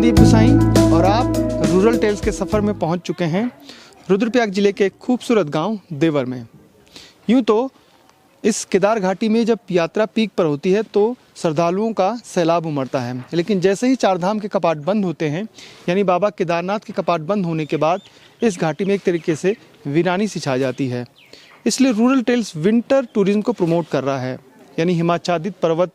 संदीप गुसाई और आप rural tales के सफ़र में पहुंच चुके हैं रुद्रप्रयाग जिले के एक खूबसूरत गांव देवर में। यूं तो इस केदार घाटी में जब यात्रा पीक पर होती है तो श्रद्धालुओं का सैलाब उमड़ता है, लेकिन जैसे ही चारधाम के कपाट बंद होते हैं, यानी बाबा केदारनाथ के कपाट बंद होने के बाद इस घाटी में एक तरीके से वीरानी सी छा जाती है। इसलिए रूरल टेल्स विंटर टूरिज्म को प्रमोट कर रहा है, यानी हिमाच्छादित पर्वत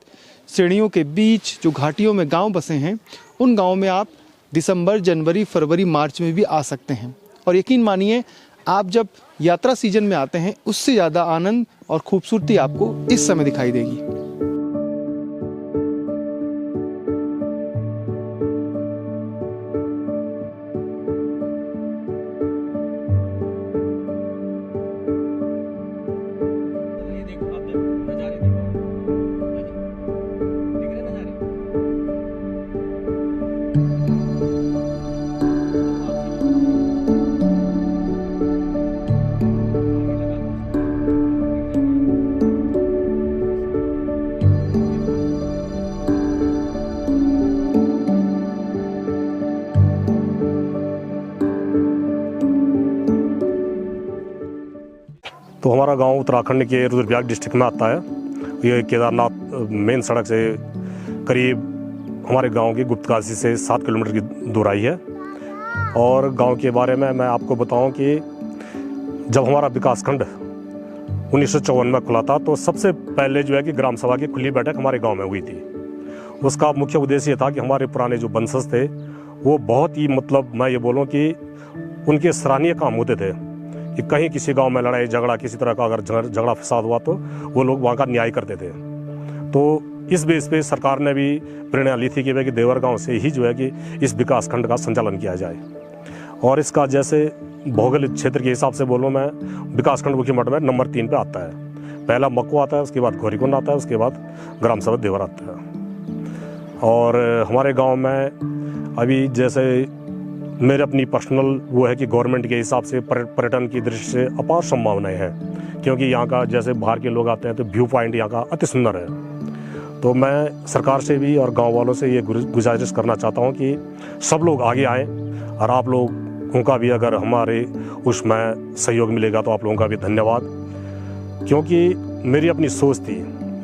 श्रेणियों के बीच जो घाटियों में गांव बसे हैं, उन गांवों में आप दिसंबर, जनवरी, फरवरी, मार्च में भी आ सकते हैं। और यकीन मानिए, आप जब यात्रा सीजन में आते हैं उससे ज़्यादा आनंद और खूबसूरती आपको इस समय दिखाई देगी। तो हमारा गांव उत्तराखंड के रुद्रप्रयाग डिस्ट्रिक्ट में आता है। ये केदारनाथ मेन सड़क से करीब हमारे गांव की गुप्तकाशी से 7 किलोमीटर की दूराई है। और गांव के बारे में मैं आपको बताऊं कि जब हमारा विकासखंड 1954 में खुला था तो सबसे पहले जो है कि ग्राम सभा की खुली बैठक हमारे गाँव में हुई थी। उसका मुख्य उद्देश्य था कि हमारे पुराने जो वंशज थे वो बहुत ही मैं ये बोलूँ कि उनके सराहनीय काम होते थे कि कहीं किसी गांव में लड़ाई झगड़ा किसी तरह का अगर झगड़ा फसाद हुआ तो वो लोग वहाँ का न्याय करते थे। तो इस बेस पे सरकार ने भी प्रेरणा ली थी कि भाई देवर गांव से ही जो है कि इस विकास खंड का संचालन किया जाए। और इसका जैसे भौगोलिक क्षेत्र के हिसाब से बोलूँ मैं, विकास खंड मुखी मठ में नंबर 3 पे आता है। पहला मक्को आता है, उसके बाद गौरीकुंड आता है, उसके बाद ग्राम सभा देवर आता है। और हमारे गाँव में अभी जैसे मेरे अपनी पर्सनल वो है कि गवर्नमेंट के हिसाब से पर्यटन की दृष्टि से अपार संभावनाएं हैं, क्योंकि यहाँ का जैसे बाहर के लोग आते हैं तो व्यू पॉइंट यहाँ का अति सुंदर है। तो मैं सरकार से भी और गांव वालों से ये गुजारिश करना चाहता हूँ कि सब लोग आगे आएँ और आप लोगों का भी अगर हमारे उसमें सहयोग मिलेगा तो आप लोगों का भी धन्यवाद। क्योंकि मेरी अपनी सोच थी,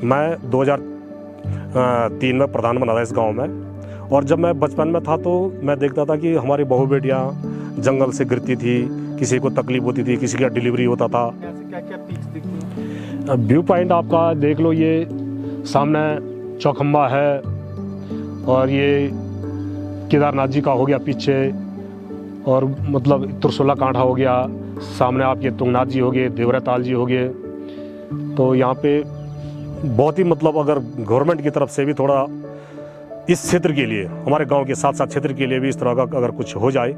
मैं 2003 में प्रधान बना था इस गाँव में। और जब मैं बचपन में था तो मैं देखता था कि हमारी बहू बेटियाँ जंगल से गिरती थी, किसी को तकलीफ होती थी, किसी का डिलीवरी होता था। क्या पीक्स दिखती हैं? व्यू पॉइंट आपका देख लो, ये सामने चौखंबा है और ये केदारनाथ जी का हो गया पीछे, और त्रिशूला कांठा हो गया सामने, आप ये तुंगनाथ जी हो गए, देवराताल जी हो गए। तो यहाँ पे बहुत ही अगर गवर्नमेंट की तरफ से भी थोड़ा इस क्षेत्र के लिए, हमारे गांव के साथ साथ क्षेत्र के लिए भी इस तरह का अगर कुछ हो जाए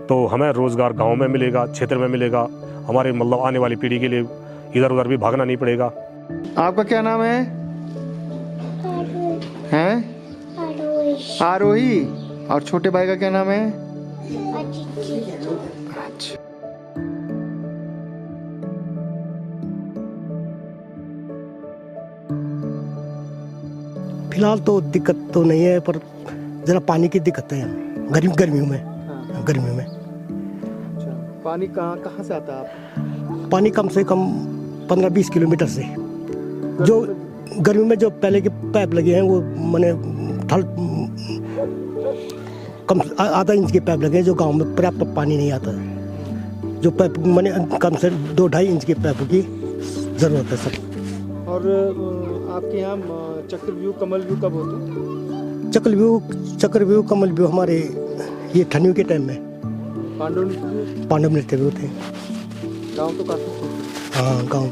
तो हमें रोजगार गांव में मिलेगा, क्षेत्र में मिलेगा, हमारे आने वाली पीढ़ी के लिए इधर उधर भी भागना नहीं पड़ेगा। आपका क्या नाम है? हैं? आरोही। और छोटे भाई का क्या नाम है? अच्छा। फिलहाल तो दिक्कत तो नहीं है, पर जरा पानी की दिक्कत है गर्मियों में। हाँ। गर्मियों में अच्छा, पानी कहाँ से आता है? आप पानी कम से कम 15-20 किलोमीटर से, जो गर्मियों में जो पहले के पाइप लगे हैं वो कम आधा इंच के पाइप लगे हैं, जो गांव में पर्याप्त पानी नहीं आता है। जो पाइप कम से 2-2.5 इंच के पाइप की ज़रूरत है सर। और आपके यहाँ चक्रव्यूह, कमल व्यू कब होते हैं? चक्रव्यूह, कमल व्यू हमारे ये ठंडियों के टाइम में पांडव नृत्य भी होते हैं। गाँव तो काफी, हाँ गाँव।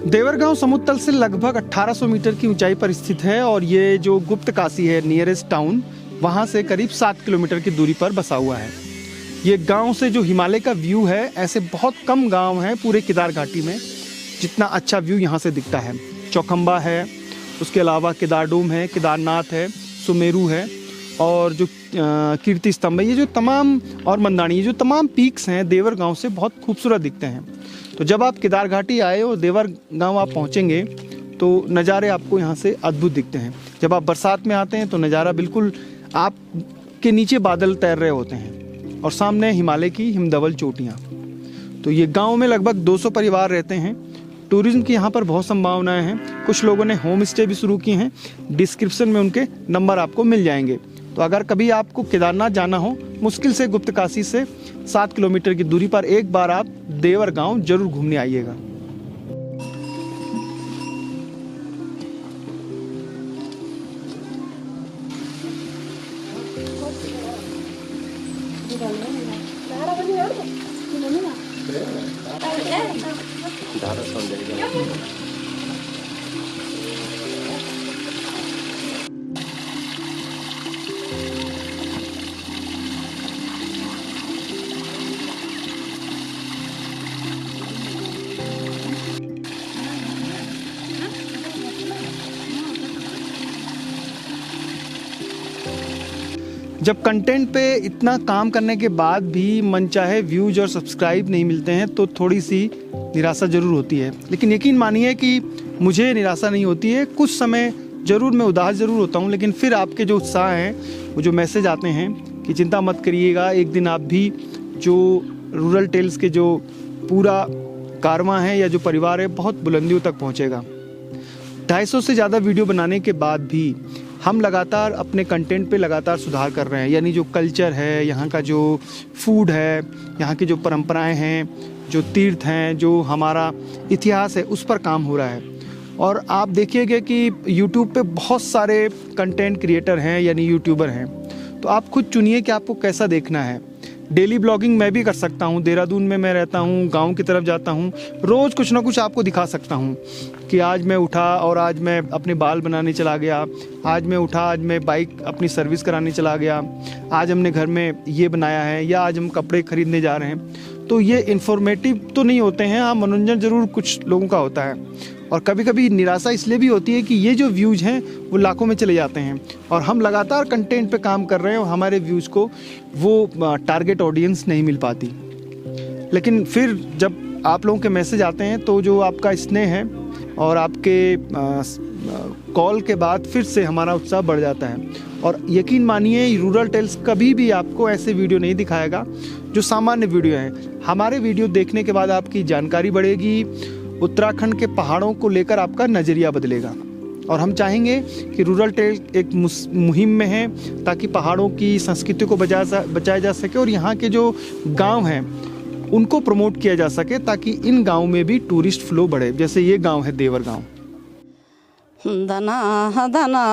देवर गांव समुद्र तल से लगभग 1800 मीटर की ऊंचाई पर स्थित है और ये जो गुप्तकाशी है नियरेस्ट टाउन, वहाँ से करीब 7 किलोमीटर की दूरी पर बसा हुआ है। ये गांव से जो हिमालय का व्यू है, ऐसे बहुत कम गांव हैं पूरे केदार घाटी में जितना अच्छा व्यू यहाँ से दिखता है। चौखंबा है, उसके अलावा केदारडूम है, केदारनाथ है, सुमेरु है और जो कीर्ति स्तंभ है, ये जो तमाम, और मंदानी, ये जो तमाम पीक्स हैं देवर गांव से बहुत खूबसूरत दिखते हैं। तो जब आप केदार घाटी आए और देवर गांव आप पहुंचेंगे तो नज़ारे आपको यहाँ से अद्भुत दिखते हैं। जब आप बरसात में आते हैं तो नज़ारा बिल्कुल आपके नीचे बादल तैर रहे होते हैं और सामने हिमालय की हिमधवल चोटियाँ। तो ये गांव में लगभग 200 परिवार रहते हैं। टूरिज्म की यहाँ पर बहुत संभावनाएं हैं। कुछ लोगों ने होम स्टे भी शुरू किए हैं। डिस्क्रिप्शन में उनके नंबर आपको मिल जाएंगे। तो अगर कभी आपको केदारनाथ जाना हो, मुश्किल से गुप्तकाशी से 7 किलोमीटर की दूरी पर, एक बार आप देवर गांव जरूर घूमने आइएगा। जब कंटेंट पे इतना काम करने के बाद भी मनचाहे व्यूज और सब्सक्राइब नहीं मिलते हैं तो थोड़ी सी निराशा ज़रूर होती है। लेकिन यकीन मानिए कि मुझे निराशा नहीं होती है। कुछ समय ज़रूर मैं उदास ज़रूर होता हूँ, लेकिन फिर आपके जो उत्साह हैं, वो जो मैसेज आते हैं कि चिंता मत करिएगा, एक दिन आप भी जो रूरल टेल्स के जो पूरा कारवां है या जो परिवार है बहुत बुलंदियों तक पहुँचेगा। 250 से ज़्यादा वीडियो बनाने के बाद भी हम लगातार अपने कंटेंट पे लगातार सुधार कर रहे हैं। यानी जो कल्चर है, यहाँ का जो फूड है, यहाँ की जो परंपराएं हैं, जो तीर्थ हैं, जो हमारा इतिहास है, उस पर काम हो रहा है। और आप देखिएगा कि YouTube पे बहुत सारे कंटेंट क्रिएटर हैं यानी यूट्यूबर हैं। तो आप खुद चुनिए कि आपको कैसा देखना है। डेली ब्लॉगिंग मैं भी कर सकता हूँ। देहरादून में मैं रहता हूँ, गांव की तरफ जाता हूँ, रोज़ कुछ ना कुछ आपको दिखा सकता हूँ कि आज मैं उठा और आज मैं अपने बाल बनाने चला गया, आज मैं उठा, आज मैं बाइक अपनी सर्विस कराने चला गया, आज हमने घर में ये बनाया है, या आज हम कपड़े खरीदने जा रहे हैं। तो ये इन्फॉर्मेटिव तो नहीं होते हैं, हाँ मनोरंजन ज़रूर कुछ लोगों का होता है। और कभी कभी निराशा इसलिए भी होती है कि ये जो व्यूज़ हैं वो लाखों में चले जाते हैं और हम लगातार कंटेंट पे काम कर रहे हैं और हमारे व्यूज़ को वो टारगेट ऑडियंस नहीं मिल पाती। लेकिन फिर जब आप लोगों के मैसेज आते हैं तो जो आपका स्नेह है और आपके कॉल के बाद फिर से हमारा उत्साह बढ़ जाता है। और यकीन मानिए रूरल टेल्स कभी भी आपको ऐसे वीडियो नहीं दिखाएगा जो सामान्य वीडियो हैं। हमारे वीडियो देखने के बाद आपकी जानकारी बढ़ेगी, उत्तराखंड के पहाड़ों को लेकर आपका नज़रिया बदलेगा। और हम चाहेंगे कि रूरल टेल एक मुहिम में है ताकि पहाड़ों की संस्कृति को बचाया जा सके और यहाँ के जो गांव हैं उनको प्रमोट किया जा सके ताकि इन गांव में भी टूरिस्ट फ्लो बढ़े। जैसे ये गांव है देवर गांव। दना दना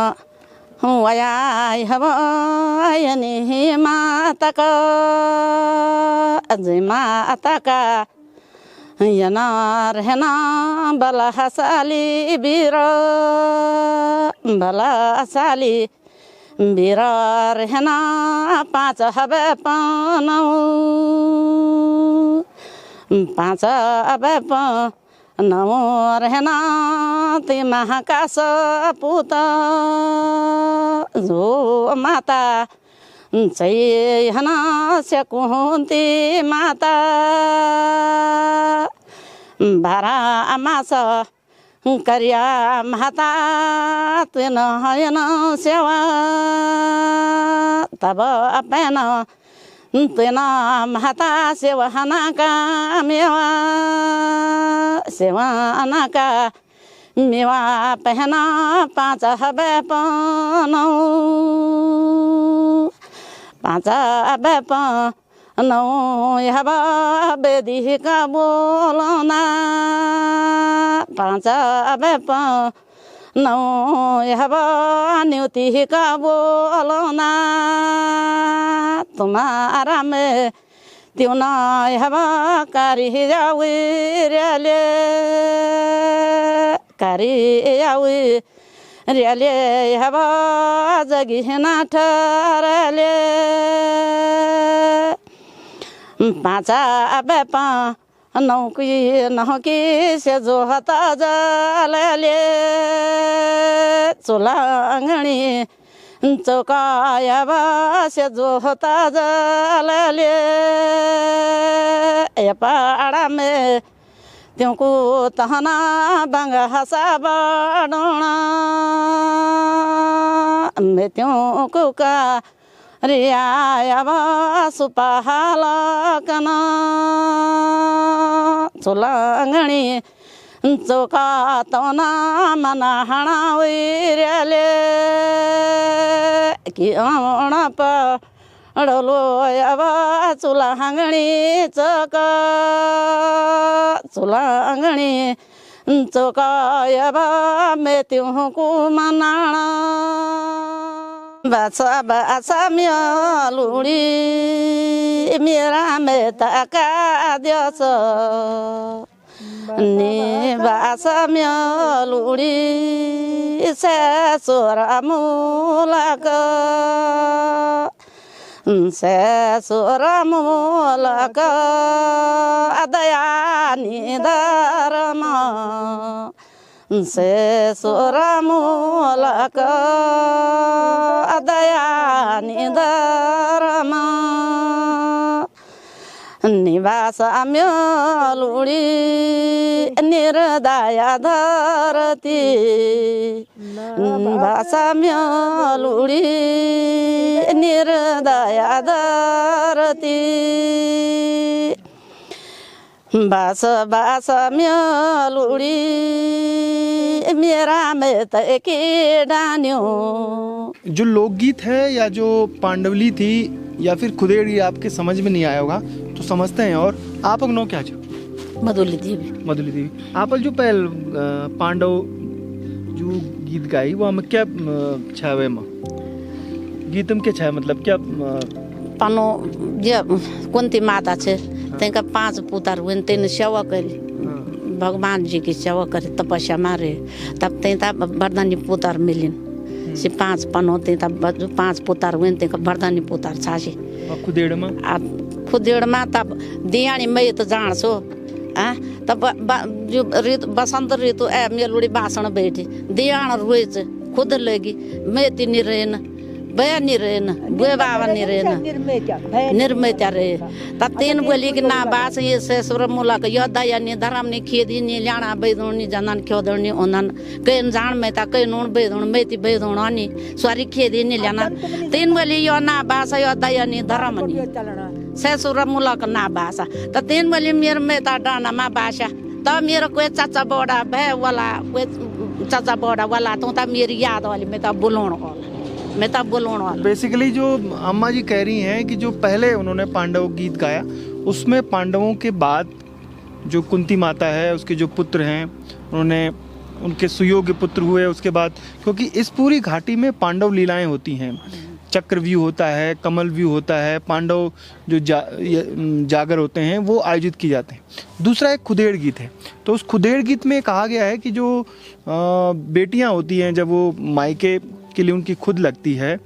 वयाय हवयनि माता का अजय माता का यनार है ना बलहसाली बीर बलहसाली बीरार है ना 5 हबे पानौ 5 हबे पानौ रहना ते महाकाश पुता जो माता चाहिए हना से कुंती माता बारा मास करिया माता तुन हयन सेवा तब अपन तुन माता सेवा हना का मेवा सेवा अना का मेवा पहना 5 हबे पानौ 5 हबे पानौ हबा बेदी का बोलना 5 हबे पानौ हबा न्यूति का बोलना तुम्हारा में त्यों हबा कारी जावे रेले कारी जावे रेले हबा जगी ना ठहरले 5 हबे पानौ की नौकी से जो हता जले चोला अंगणी चौकाया से जो होता जले पहाड़ा में त्यों को तहना बंग हसा बड़ोना मैं त्यों को का रिया सुपहाला कना चुलांगणी चौका तोना मना हणा वीरले कि अणा पड़लो यावा चुलांगणी चौका चुलांगणी चौका यावा मैं त्यों को मनाना बासा बासा म्यालुड़ी मेरा में तका दियोस ने बासा म्यालुड़ी से सोरा मूलक से सोरा मूलक दया निधरमा से सोरा मूलक दया निधरमा निवास म्यालुड़ी निर्दया धरती निवास म्यालुड़ी निर्दया धरती बास बास म्यालुड़ी मेरा में के डान्यो। जो लोकगीत है या जो पांडवली थी या फिर खुदेड़ी आपके समझ में नहीं आया होगा तो समझते हैं। और आप नो क्या छो? मधुली देवी। मधुली देवी आप जो पहल पांडव जो गीत गाई वो हमें क्या छावे में गीत में क्या छाया मतलब क्या पानो जे कुंती माता छे तेका 5 पुतार हुए तेन सेवा करी भगवान जी की सेवा करे तपस्या मारे तब ते वरदानी पुतार मिलिन से 5 पनो ते 5 पुतार हुए तेका वरदानी पुतार छासे खुदेड़ में तब दियाणी मैं तो जान सो तब जो ऋतु बसंत ऋतु मेलुड़ी बासण बैठी दियाण रोज खुद लगी मैं ती निरेन भया निरेन बुए बाबा निरेन निर्मैत्या रे तब तीन बोली कि ना बास ये ससुर मूला का योद्धा या नि धर्म नि खेदी नि ल्याणा बैदोनी जनन क्योदनी ओनन कइन जान में ता कइन उन बैदोन मेती बैदोनी सॉरी खेदी नि ल्याना तीन बोली यो ना बास योद्धा या नि धर्म नि ससुर मूला का ना बासा त तीन बोली मेर में ता डाना मा बासा त मेरो कोई चाचा बड़ा भे वाला कोई चाचा बड़ा वाला तो ता मेरी याद वाली में ता बोलोण मैं तब बोलूँगा। बेसिकली जो अम्मा जी कह रही हैं कि जो पहले उन्होंने पांडव गीत गाया उसमें पांडवों के बाद जो कुंती माता है उसके जो पुत्र हैं उन्होंने उनके सुयोग्य पुत्र हुए उसके बाद क्योंकि इस पूरी घाटी में पांडव लीलाएं होती हैं चक्रव्यूह होता है कमल व्यूह होता है पांडव जो जागर होते हैं वो आयोजित किए जाते हैं। दूसरा एक खुदेड़ गीत है तो उस खुदेड़ गीत में कहा गया है कि जो बेटियां होती हैं जब वो मायके के लिए उनकी खुद लगती है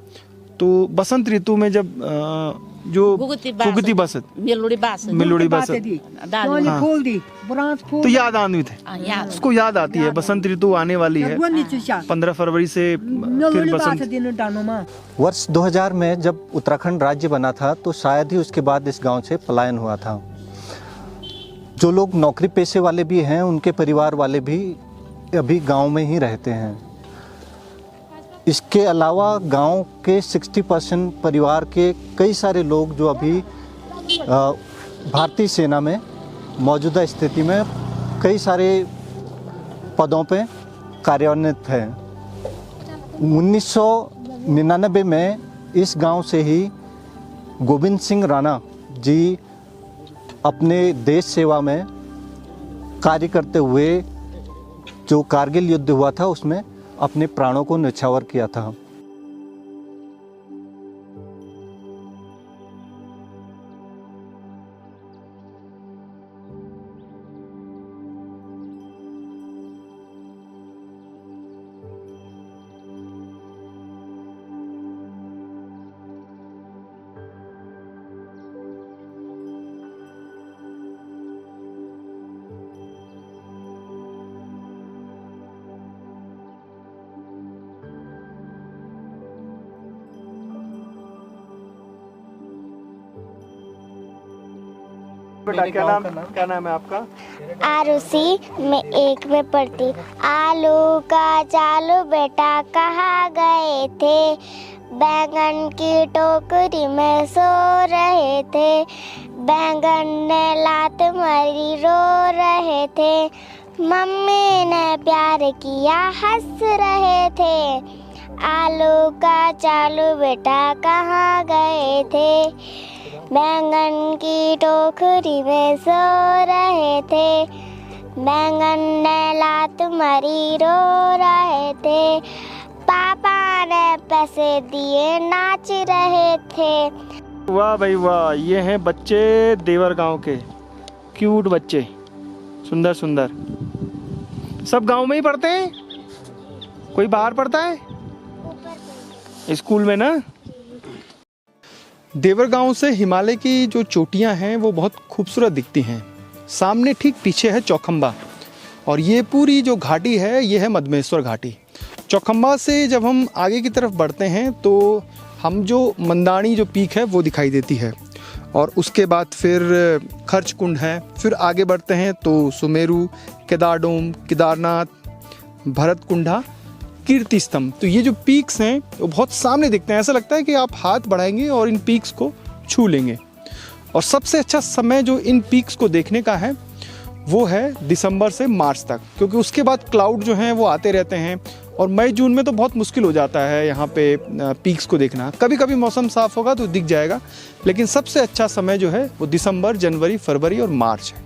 तो बसंत ऋतु में जब जो फुगती बसत मिलोड़ी बसत तो याद आन्वित है उसको याद आती है बसंत ऋतु आने वाली है 15 फरवरी से फिर बसंत। वर्ष 2000 में जब उत्तराखंड राज्य बना था तो शायद ही उसके बाद इस गांव से पलायन हुआ था। जो लोग नौकरी पेशे वाले भी हैं उनके परिवार वाले भी अभी गांव में ही रहते हैं। इसके अलावा गांव के 60% परिवार के कई सारे लोग जो अभी भारतीय सेना में मौजूदा स्थिति में कई सारे पदों पे कार्यान्वित हैं। 1999 में इस गांव से ही गोविंद सिंह राणा जी अपने देश सेवा में कार्य करते हुए जो कारगिल युद्ध हुआ था उसमें अपने प्राणों को न्यौछावर किया था। बेटा क्या नाम है आपका? आरुषि में 1 में पढ़ती। आलू का चालू बेटा कहाँ गए थे, बैंगन की टोकरी में सो रहे थे, बैंगन ने लात मारी रो रहे थे, मम्मी ने प्यार किया हंस रहे थे, आलू का चालू बेटा कहाँ गए थे, बैंगन की टोकरी में सो रहे थे, बैंगन ने लात मारी रो रहे थे, पापा ने पैसे दिए नाच रहे थे। वाह भाई वाह, ये हैं बच्चे देवर गांव के, क्यूट बच्चे, सुंदर सुंदर। सब गांव में ही पढ़ते हैं? कोई बाहर पढ़ता है? स्कूल में ना। देवर गांव से हिमालय की जो चोटियां हैं वो बहुत खूबसूरत दिखती हैं। सामने ठीक पीछे है चौखंबा, और ये पूरी जो घाटी है ये है मधमेश्वर घाटी। चौखंबा से जब हम आगे की तरफ बढ़ते हैं तो हम जो मंदानी जो पीक है वो दिखाई देती है, और उसके बाद फिर खर्च कुंड है, फिर आगे बढ़ते हैं तो सुमेरु, केदारडोम, केदारनाथ, भरतकुंडा, कीर्ति स्तंभ। तो ये जो पीक्स हैं वो बहुत सामने दिखते हैं, ऐसा लगता है कि आप हाथ बढ़ाएंगे और इन पीक्स को छू लेंगे। और सबसे अच्छा समय जो इन पीक्स को देखने का है वो है दिसंबर से मार्च तक, क्योंकि उसके बाद क्लाउड जो हैं वो आते रहते हैं, और मई जून में तो बहुत मुश्किल हो जाता है यहाँ पे पीक्स को देखना। कभी कभी मौसम साफ़ होगा तो दिख जाएगा, लेकिन सबसे अच्छा समय जो है वो दिसंबर, जनवरी, फरवरी और मार्च है।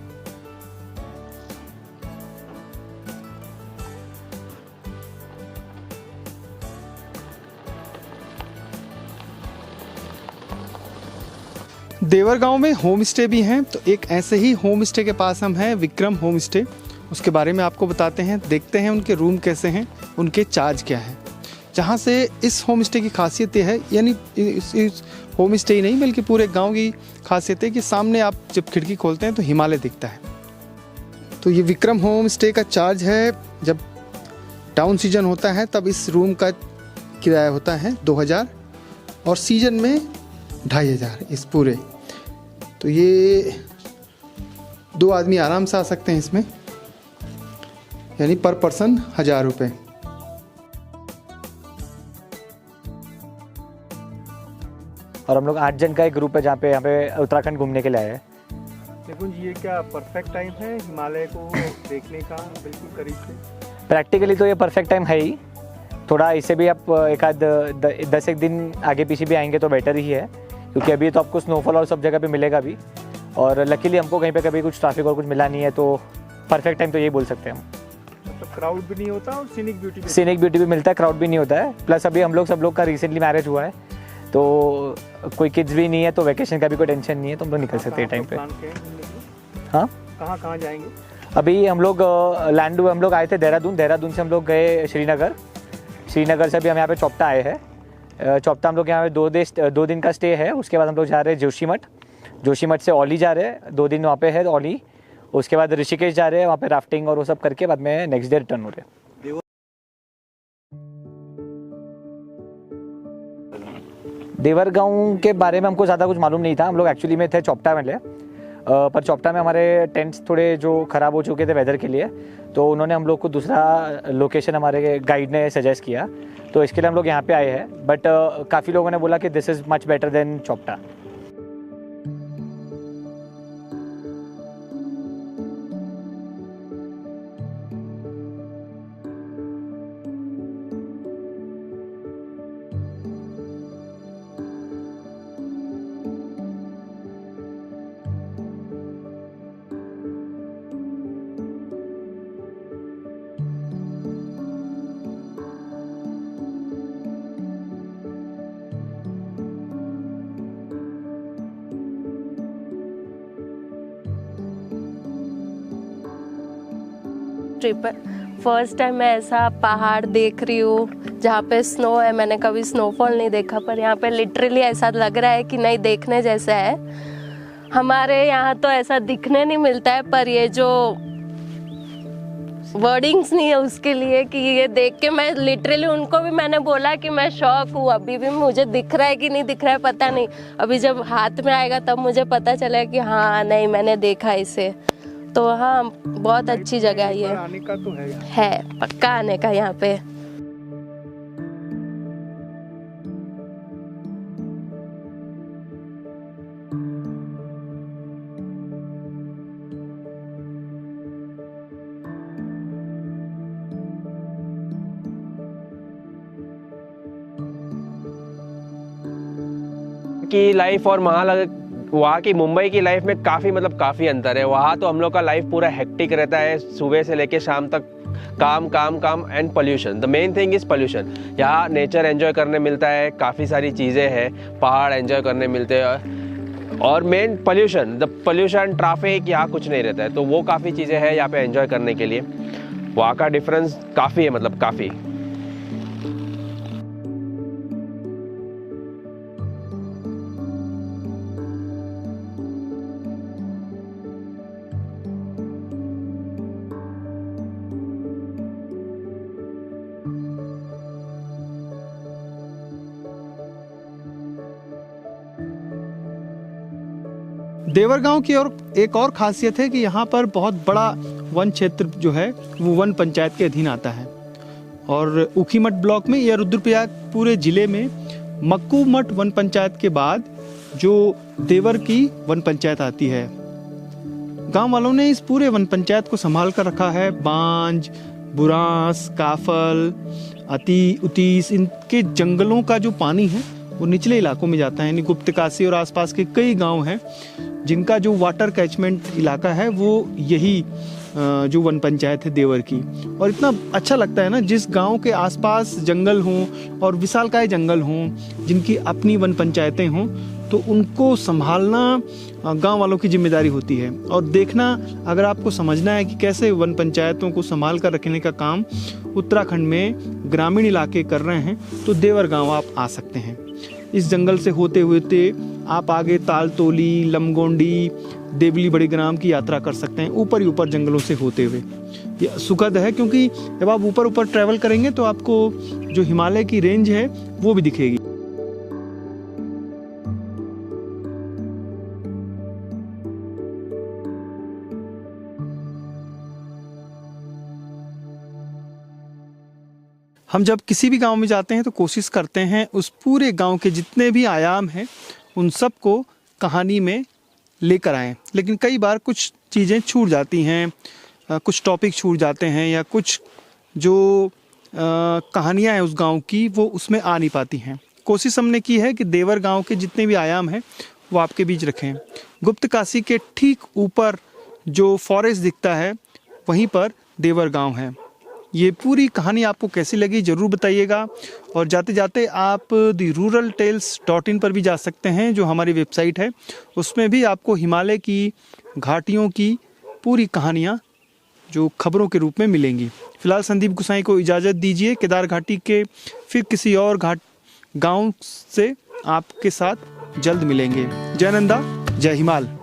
देवर गांव में होम स्टे भी हैं, तो एक ऐसे ही होम स्टे के पास हम हैं, विक्रम होम स्टे। उसके बारे में आपको बताते हैं, देखते हैं उनके रूम कैसे हैं, उनके चार्ज क्या है। जहाँ से इस होम स्टे की खासियत ये है, यानी इस होम स्टे ही नहीं बल्कि पूरे गांव की खासियत है कि सामने आप जब खिड़की खोलते हैं तो हिमालय दिखता है। तो ये विक्रम होम स्टे का चार्ज है, जब डाउन सीजन होता है तब इस रूम का किराया होता है 2000, और सीजन में 2500 इस पूरे। तो ये 2 आदमी आराम से आ सकते हैं इसमें, यानी पर पर्सन 1000 रुपये। और हम लोग 8 जन का एक ग्रुप है जहाँ पे यहाँ पे उत्तराखंड घूमने के लिए आए हैं। देखो ये क्या परफेक्ट टाइम है हिमालय को देखने का, बिल्कुल करीब से। प्रैक्टिकली तो ये परफेक्ट टाइम है ही, थोड़ा इससे भी आप एक आध 10 एक दिन आगे पीछे भी आएंगे तो बेटर ही है, क्योंकि अभी तो आपको स्नोफॉल और सब जगह पे मिलेगा भी, और लकीली हमको कहीं पे कभी कुछ ट्रैफिक और कुछ मिला नहीं है, तो परफेक्ट टाइम तो यही बोल सकते हैं हम। मतलब क्राउड भी नहीं होता और सीनिक ब्यूटी भी मिलता है, क्राउड भी नहीं होता है। प्लस अभी हम लोग सब लोग का रिसेंटली मैरिज हुआ है, तो कोई किड्स भी नहीं है, तो वैकेशन का भी कोई टेंशन नहीं है, तो हम लोग निकल सकते हैं टाइम पे। हाँ, कहाँ जाएंगे? अभी हम लोग हम लोग आए थे देहरादून से हम लोग गए श्रीनगर से अभी हम यहाँ पे चौपटा आए हैं। चौपटा हम लोग यहाँ पे 2 दिन का स्टे है। उसके बाद हम लोग जा रहे हैं जोशीमठ से औली जा रहे हैं, 2 दिन वहाँ पे है औली। उसके बाद ऋषिकेश जा रहे हैं, वहाँ पे राफ्टिंग और वो सब करके बाद में नेक्स्ट डे रिटर्न हो रहे हैं। देवर गांव के बारे में हमको ज़्यादा कुछ मालूम नहीं था। हम लोग एक्चुअली में थे चौपटा में, पर चौपटा में हमारे टेंट्स थोड़े जो ख़राब हो चुके थे वेदर के लिए, तो उन्होंने हम लोग को दूसरा लोकेशन हमारे गाइड ने सजेस्ट किया, तो इसके लिए हम लोग यहाँ पे आए हैं। बट काफ़ी लोगों ने बोला कि this is much better than Chopta. Trip पर फर्स्ट टाइम मैं ऐसा पहाड़ देख रही हूँ जहाँ पे स्नो है। मैंने कभी स्नोफॉल नहीं देखा, पर यहाँ पे लिटरली ऐसा लग रहा है कि नहीं, देखने जैसा है। हमारे यहाँ तो ऐसा दिखने नहीं मिलता है, पर ये जो वर्डिंग्स नहीं है उसके लिए कि ये देख के मैं लिटरली उनको भी मैंने बोला कि मैं शॉक हूँ, अभी भी मुझे दिख रहा है कि नहीं दिख रहा है पता नहीं, अभी जब हाथ में आएगा तब मुझे पता चलेगा कि हाँ नहीं मैंने देखा इसे। तो हाँ बहुत अच्छी जगह है ये, आने का तो है पक्का आने का यहाँ पे। की लाइफ और वहाँ की मुंबई की लाइफ में काफ़ी अंतर है। वहाँ तो हम लोग का लाइफ पूरा हेक्टिक रहता है, सुबह से लेके शाम तक काम काम काम and pollution. The main thing is pollution. यहाँ नेचर एंजॉय करने मिलता है, काफ़ी सारी चीज़ें हैं, पहाड़ एंजॉय करने मिलते हैं, और main pollution, the pollution traffic यहाँ कुछ नहीं रहता है। तो वो काफ़ी चीज़ें हैं यहाँ पे एंजॉय करने के लिए। वहाँ का डिफरेंस काफ़ी है, मतलब काफ़ी। देवर गांव की और एक और खासियत है कि यहाँ पर बहुत बड़ा वन क्षेत्र जो है वो वन पंचायत के अधीन आता है। और ऊखीमठ ब्लॉक में या रुद्रप्रयाग पूरे जिले में मक्कू मठ वन पंचायत के बाद जो देवर की वन पंचायत आती है। गांव वालों ने इस पूरे वन पंचायत को संभाल कर रखा है। बांज, बुरांस, काफल, अति उतीस, इनके जंगलों का जो पानी है वो निचले इलाकों में जाता है। यानी गुप्तकाशी और आसपास के कई गांव हैं जिनका जो वाटर कैचमेंट इलाका है वो यही जो वन पंचायत है देवर की। और इतना अच्छा लगता है ना, जिस गांव के आसपास जंगल हों और विशालकाय जंगल हों, जिनकी अपनी वन पंचायतें हों, तो उनको संभालना गांव वालों की जिम्मेदारी होती है। और देखना, अगर आपको समझना है कि कैसे वन पंचायतों को संभाल कर रखने का काम उत्तराखंड में ग्रामीण इलाके कर रहे हैं, तो देवर गांव आप आ सकते हैं। इस जंगल से होते हुए आप आगे तालतोली, लमगोंडी, देवली बड़ी ग्राम की यात्रा कर सकते हैं, ऊपर ही ऊपर जंगलों से होते हुए। ये सुखद है क्योंकि जब आप ऊपर ऊपर ट्रैवल करेंगे तो आपको जो हिमालय की रेंज है वो भी दिखेगी। हम जब किसी भी गांव में जाते हैं तो कोशिश करते हैं उस पूरे गांव के जितने भी आयाम हैं उन सब को कहानी में लेकर आएं। लेकिन कई बार कुछ चीज़ें छूट जाती हैं, कुछ टॉपिक छूट जाते हैं, या कुछ जो कहानियां हैं उस गांव की वो उसमें आ नहीं पाती हैं। कोशिश हमने की है कि देवर गांव के जितने भी आयाम हैं वो आपके बीच रखें। गुप्तकाशी के ठीक ऊपर जो फॉरेस्ट दिखता है वहीं पर देवर गांव है। ये पूरी कहानी आपको कैसी लगी ज़रूर बताइएगा। और जाते जाते आप theRuralTales.in पर भी जा सकते हैं, जो हमारी वेबसाइट है। उसमें भी आपको हिमालय की घाटियों की पूरी कहानियाँ जो खबरों के रूप में मिलेंगी। फिलहाल संदीप गुसाई को इजाज़त दीजिए। केदार घाटी के फिर किसी और गांव से आपके साथ जल्द मिलेंगे। जय नंदा, जय हिमाल।